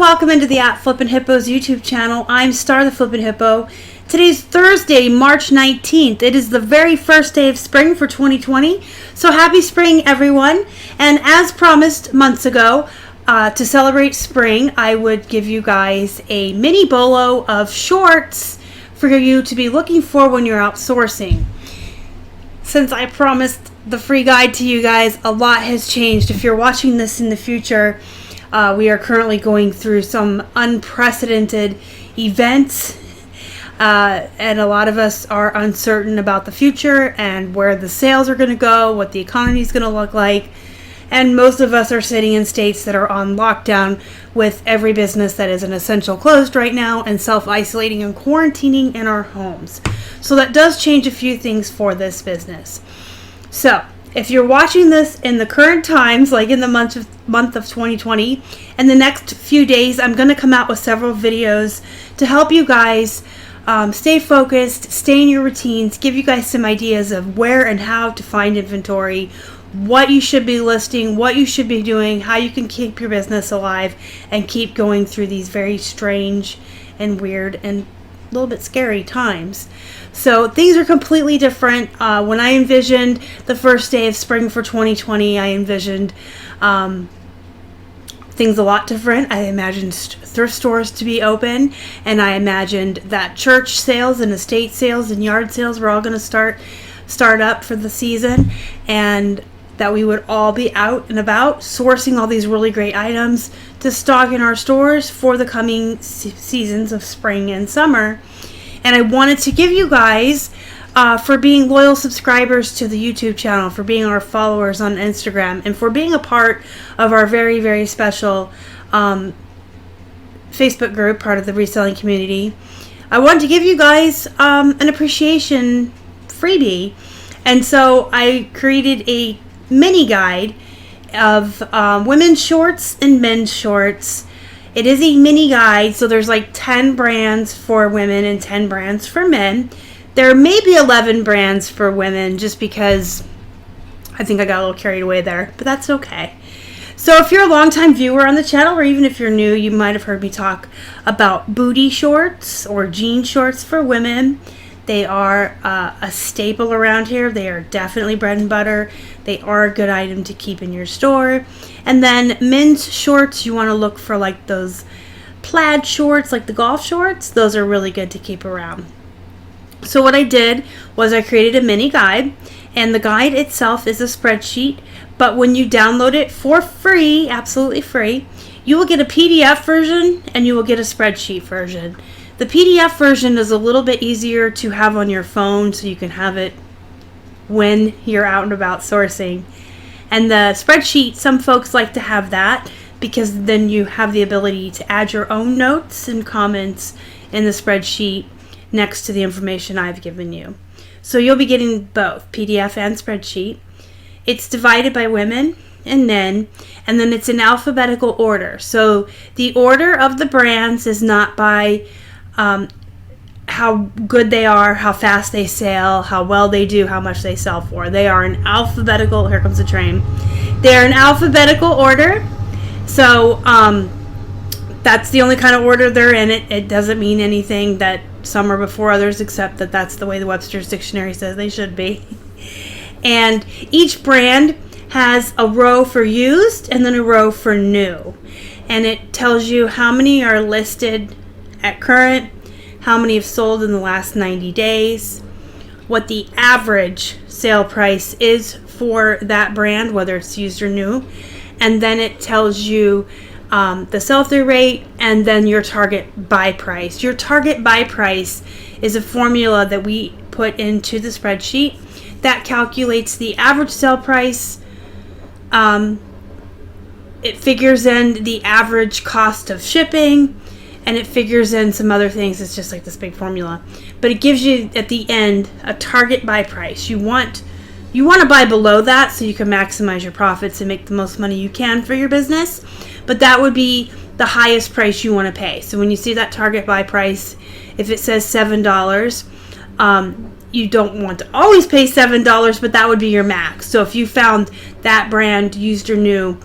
welcome into the Flippin Hippos YouTube channel. I'm Star the Flippin Hippo. Today's Thursday, March 19th. It is the very first day of spring for 2020. So happy spring, everyone. And as promised months ago, to celebrate spring, I would give you guys a mini bolo of shorts for you to be looking for when you're outsourcing. Since I promised the free guide to you guys, a lot has changed. If you're watching this in the future, we are currently going through some unprecedented events, and a lot of us are uncertain about the future and where the sales are going to go, what the economy is going to look like, and most of us are sitting in states that are on lockdown with every business that is an essential closed right now and self-isolating and quarantining in our homes. So that does change a few things for this business. So if you're watching this in the current times, like in the month of 2020, and the next few days, I'm going to come out with several videos to help you guys stay focused, stay in your routines, give you guys some ideas of where and how to find inventory, what you should be listing, what you should be doing, how you can keep your business alive and keep going through these very strange and weird and a little bit scary times. So things are completely different. When I envisioned the first day of spring for 2020, I envisioned things a lot different. I imagined thrift stores to be open, and I imagined that church sales and estate sales and yard sales were all going to start up for the season, and that we would all be out and about sourcing all these really great items to stock in our stores for the coming seasons of spring and summer. And I wanted to give you guys, for being loyal subscribers to the YouTube channel, for being our followers on Instagram, and for being a part of our very, very special Facebook group, part of the reselling community, I wanted to give you guys an appreciation freebie. And so I created a mini guide of women's shorts and men's shorts. It is a mini guide, so there's like 10 brands for women and 10 brands for men. There may be 11 brands for women just because I think I got a little carried away there, but that's okay. So if you're a longtime viewer on the channel, or even if you're new, you might have heard me talk about booty shorts or jean shorts for women. They are a staple around here. They are definitely bread and butter. They are a good item to keep in your store. And then men's shorts, you want to look for like those plaid shorts, like the golf shorts. Those are really good to keep around. So what I did was I created a mini guide, and the guide itself is a spreadsheet. But when you download it for free, absolutely free, you will get a PDF version and you will get a spreadsheet version. The PDF version is a little bit easier to have on your phone, so you can have it when you're out and about sourcing. And the spreadsheet, some folks like to have that because then you have the ability to add your own notes and comments in the spreadsheet next to the information I've given you. So you'll be getting both PDF and spreadsheet. It's divided by women and men, and then it's in alphabetical order. So the order of the brands is not by how good they are, how fast they sell, how well they do, how much they sell for. They are in alphabetical, here comes the train. They're in alphabetical order. So that's the only kind of order they're in. It doesn't mean anything that some are before others, except that that's the way the Webster's Dictionary says they should be. And each brand has a row for used and then a row for new. And it tells you how many are listed at current, how many have sold in the last 90 days, what the average sale price is for that brand, whether it's used or new, and then it tells you the sell-through rate and then your target buy price. Your target buy price is a formula that we put into the spreadsheet that calculates the average sale price. It figures in the average cost of shipping, and it figures in some other things. It's just like this big formula. But it gives you, at the end, a target buy price. You want to buy below that so you can maximize your profits and make the most money you can for your business. But that would be the highest price you want to pay. So when you see that target buy price, if it says $7, you don't want to always pay $7, but that would be your max. So if you found that brand, used or new,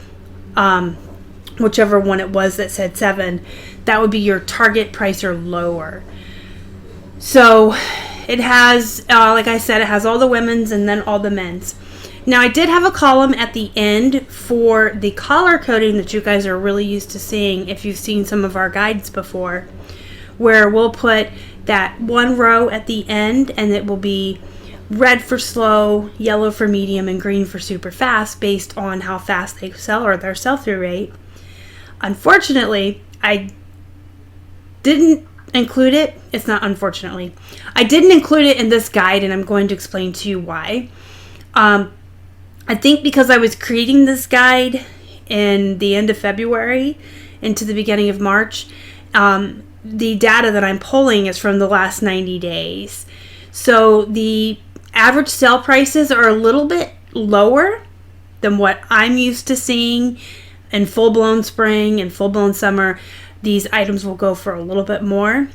whichever one it was that said 7, that would be your target price or lower. So it has, like I said, it has all the women's and then all the men's. Now I did have a column at the end for the collar coding that you guys are really used to seeing if you've seen some of our guides before, where we'll put that one row at the end and it will be red for slow, yellow for medium, and green for super fast based on how fast they sell or their sell-through rate. Unfortunately, I didn't include it. It's not unfortunately. I didn't include it in this guide, and I'm going to explain to you why. I think because I was creating this guide in the end of February into the beginning of March, the data that I'm pulling is from the last 90 days. So the average sale prices are a little bit lower than what I'm used to seeing in full-blown spring and full-blown summer. These items will go for a little bit more.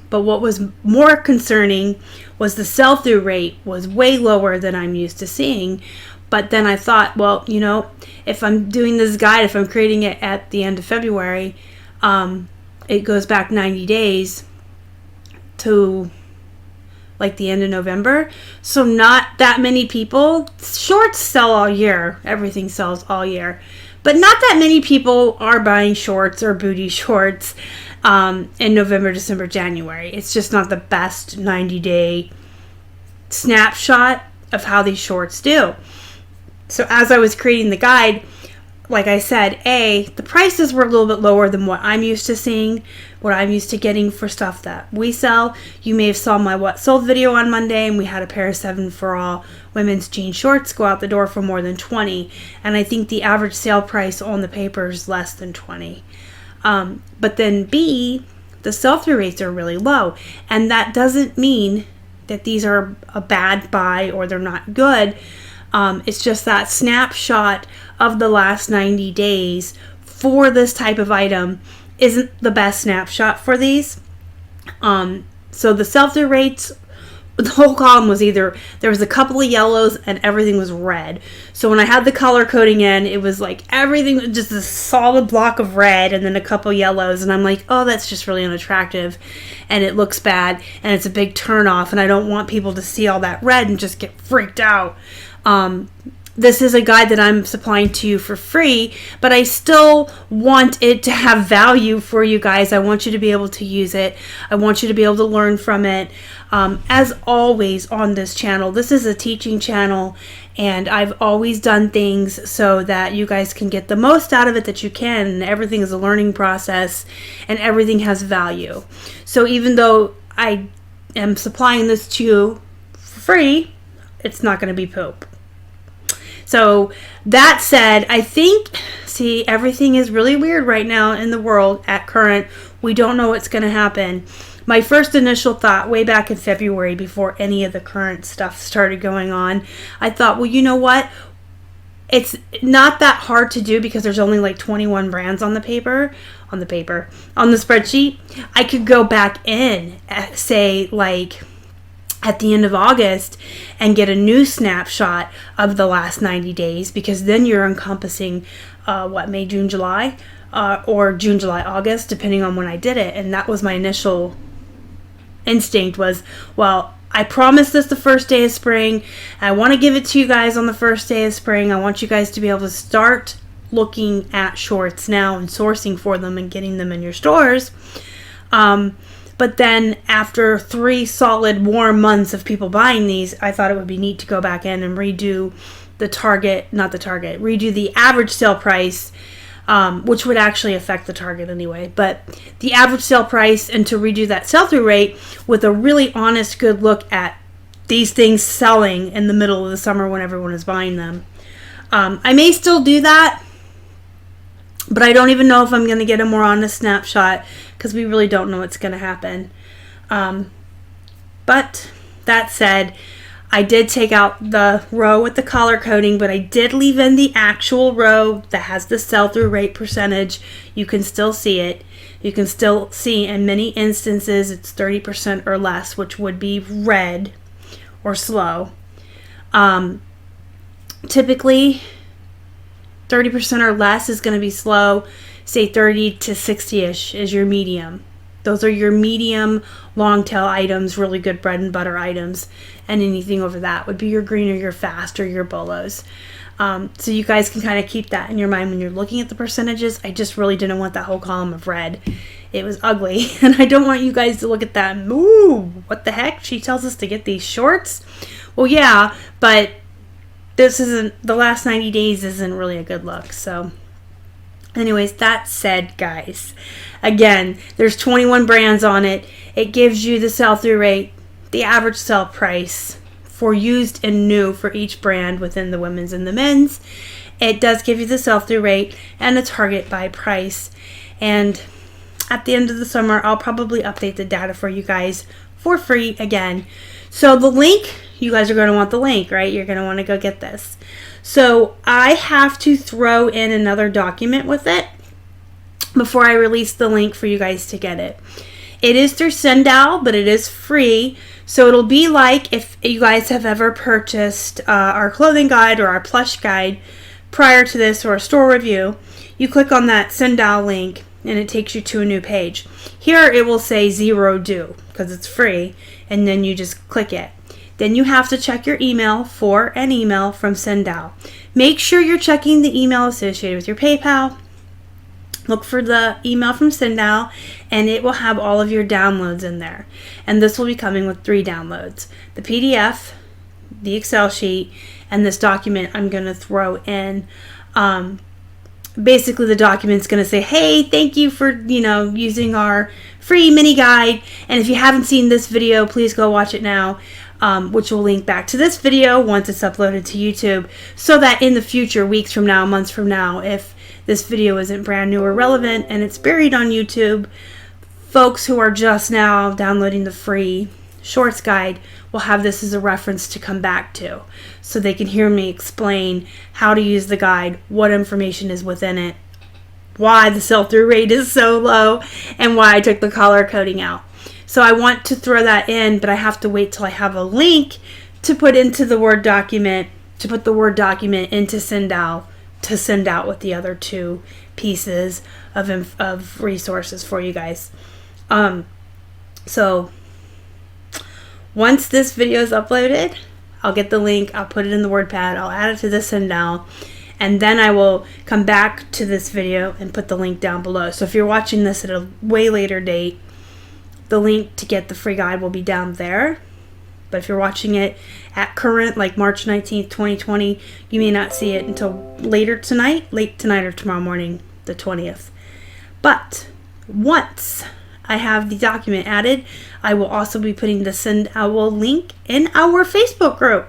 But what was more concerning was the sell-through rate was way lower than I'm used to seeing. But then I thought, well, you know, if I'm doing this guide, if I'm creating it at the end of February, it goes back 90 days to like the end of November. So not that many people. Shorts sell all year. Everything sells all year. But not that many people are buying shorts or booty shorts in November, December, January. It's just not the best 90-day snapshot of how these shorts do. So as I was creating the guide, like I said, the prices were a little bit lower than what I'm used to seeing, what I'm used to getting for stuff that we sell. You may have saw my What Sold video on Monday, and we had a pair of 7 for all women's jean shorts go out the door for more than 20. And I think the average sale price on the paper is less than 20. But then the sell-through rates are really low. And that doesn't mean that these are a bad buy or they're not good. It's just that snapshot of the last 90 days for this type of item isn't the best snapshot for these. So the sell-through rates, the whole column was either, there was a couple of yellows and everything was red. So when I had the color coding in, it was like everything was just a solid block of red and then a couple yellows. And I'm like, oh, that's just really unattractive. And it looks bad and it's a big turnoff. And I don't want people to see all that red and just get freaked out. This is a guide that I'm supplying to you for free, but I still want it to have value for you guys. I want you to be able to use it. I want you to be able to learn from it. As always on this channel, this is a teaching channel, and I've always done things so that you guys can get the most out of it that you can. And everything is a learning process, and everything has value. So even though I am supplying this to you for free, it's not going to be poop. So that said, I think, see, everything is really weird right now in the world at current. We don't know what's going to happen. My first initial thought way back in February, before any of the current stuff started going on, I thought, well, you know what? It's not that hard to do because there's only like 21 brands on the spreadsheet. I could go back in, say, like at the end of August and get a new snapshot of the last 90 days, because then you're encompassing May, June, July, or June, July, August, depending on when I did it. And that was my initial instinct was, well, I promised this the first day of spring. I want to give it to you guys on the first day of spring. I want you guys to be able to start looking at shorts now and sourcing for them and getting them in your stores. But then after 3 solid warm months of people buying these, I thought it would be neat to go back in and redo redo the average sale price, which would actually affect the target anyway. But the average sale price, and to redo that sell-through rate with a really honest, good look at these things selling in the middle of the summer when everyone is buying them. I may still do that, but I don't even know if I'm going to get a more honest snapshot because we really don't know what's going to happen. But that said, I did take out the row with the color coding, but I did leave in the actual row that has the sell-through rate percentage. You can still see it. You can still see in many instances it's 30% or less, which would be red or slow. Typically, 30% or less is going to be slow. say 30 to 60-ish is your medium. Those are your medium long tail items, really good bread and butter items, and anything over that would be your green or your fast or your bolos. So you guys can kind of keep that in your mind when you're looking at the percentages. I just really didn't want that whole column of red. It was ugly, and I don't want you guys to look at that and, ooh, what the heck? She tells us to get these shorts? Well, yeah, but this isn't, the last 90 days isn't really a good look. So anyways, that said, guys, again, there's 21 brands on it. It gives you the sell-through rate, the average sell price for used and new for each brand within the women's and the men's. It does give you the sell-through rate and a target buy price. And at the end of the summer, I'll probably update the data for you guys for free again. So the link, you guys are going to want the link, right? You're going to want to go get this. So I have to throw in another document with it before I release the link for you guys to get it. It is through Sendow, but it is free. So it'll be like if you guys have ever purchased our clothing guide or our plush guide prior to this, or a store review. You click on that Sendow link and it takes you to a new page. Here it will say zero due because it's free, and then you just click it. Then you have to check your email for an email from Sendow. Make sure you're checking the email associated with your PayPal. Look for the email from Sendow, and it will have all of your downloads in there. And this will be coming with 3 downloads: the PDF, the Excel sheet, and this document I'm going to throw in. Basically, the document's going to say, hey, thank you for, using our free mini guide. And if you haven't seen this video, please go watch it now, which will link back to this video once it's uploaded to YouTube, so that in the future, weeks from now, months from now, if this video isn't brand new or relevant and it's buried on YouTube, folks who are just now downloading the free shorts guide will have this as a reference to come back to, so they can hear me explain how to use the guide, what information is within it, why the sell-through rate is so low, and why I took the color coding out. So I want to throw that in, but I have to wait till I have a link to put into the Word document, to put the Word document into Sendow, to send out with the other 2 pieces of resources for you guys. So once this video is uploaded, I'll get the link, I'll put it in the WordPad, I'll add it to the Sendow, and then I will come back to this video and put the link down below. So if you're watching this at a way later date, the link to get the free guide will be down there. But if you're watching it at current, like March 19th, 2020, you may not see it until late tonight or tomorrow morning, the 20th. But once I have the document added, I will also be putting the Sendow link in our Facebook group,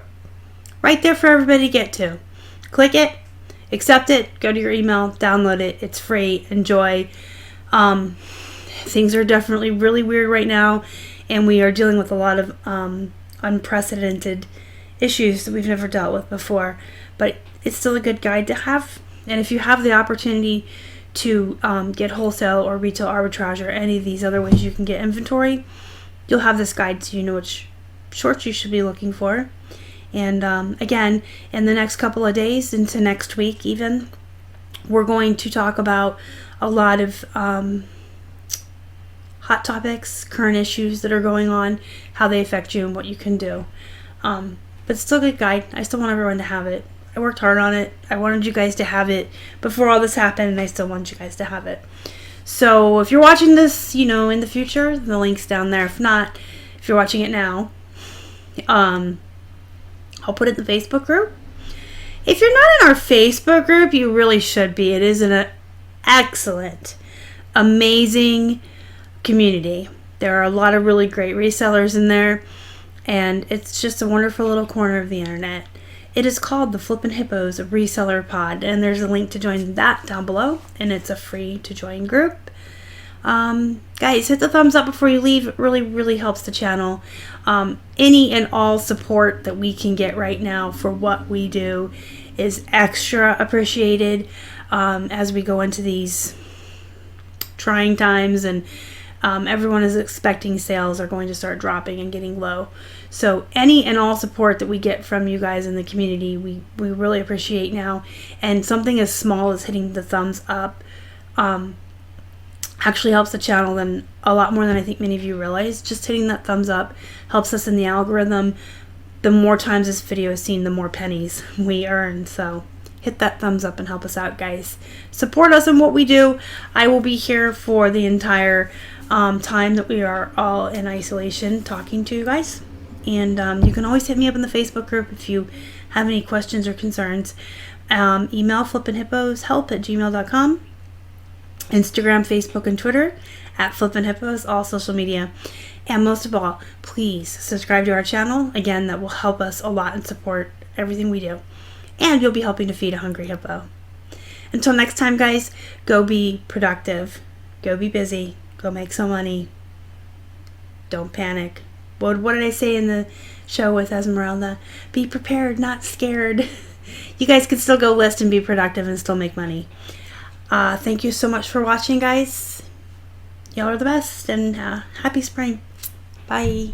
right there for everybody to get to. Click it, accept it, go to your email, download it. It's free. Enjoy. Things are definitely really weird right now, and we are dealing with a lot of unprecedented issues that we've never dealt with before. But it's still a good guide to have. And if you have the opportunity to get wholesale or retail arbitrage or any of these other ways you can get inventory, you'll have this guide so you know which shorts you should be looking for. And again, in the next couple of days, into next week even, we're going to talk about a lot of hot topics, current issues that are going on, how they affect you, and what you can do. But it's still a good guide. I still want everyone to have it. I worked hard on it. I wanted you guys to have it before all this happened, and I still want you guys to have it. So if you're watching this, in the future, the link's down there. If not, if you're watching it now, I'll put it in the Facebook group. If you're not in our Facebook group, you really should be. It is an excellent, amazing community. There are a lot of really great resellers in there, and it's just a wonderful little corner of the internet. It is called the Flippin' Hippos Reseller Pod, and there's a link to join that down below, and it's a free to join group. Guys, hit the thumbs up before you leave. It really, really helps the channel. Any and all support that we can get right now for what we do is extra appreciated as we go into these trying times, and everyone is expecting sales are going to start dropping and getting low. So any and all support that we get from you guys in the community, we really appreciate now. And something as small as hitting the thumbs up actually helps the channel than a lot more than I think many of you realize. Just hitting that thumbs up helps us in the algorithm. The more times this video is seen, the more pennies we earn. So hit that thumbs up and help us out, guys. Support us in what we do. I will be here for the entire time that we are all in isolation talking to you guys. And you can always hit me up in the Facebook group if you have any questions or concerns. Email flippinhipposhelp@gmail.com. Instagram, Facebook, and Twitter @flippinhippos, all social media. And most of all, please subscribe to our channel. Again, that will help us a lot and support everything we do. And you'll be helping to feed a hungry hippo. Until next time, guys, go be productive. Go be busy. Go make some money. Don't panic. What did I say in the show with Esmeralda? Be prepared, not scared. You guys can still go list and be productive and still make money. Thank you so much for watching, guys. Y'all are the best, and happy spring. Bye.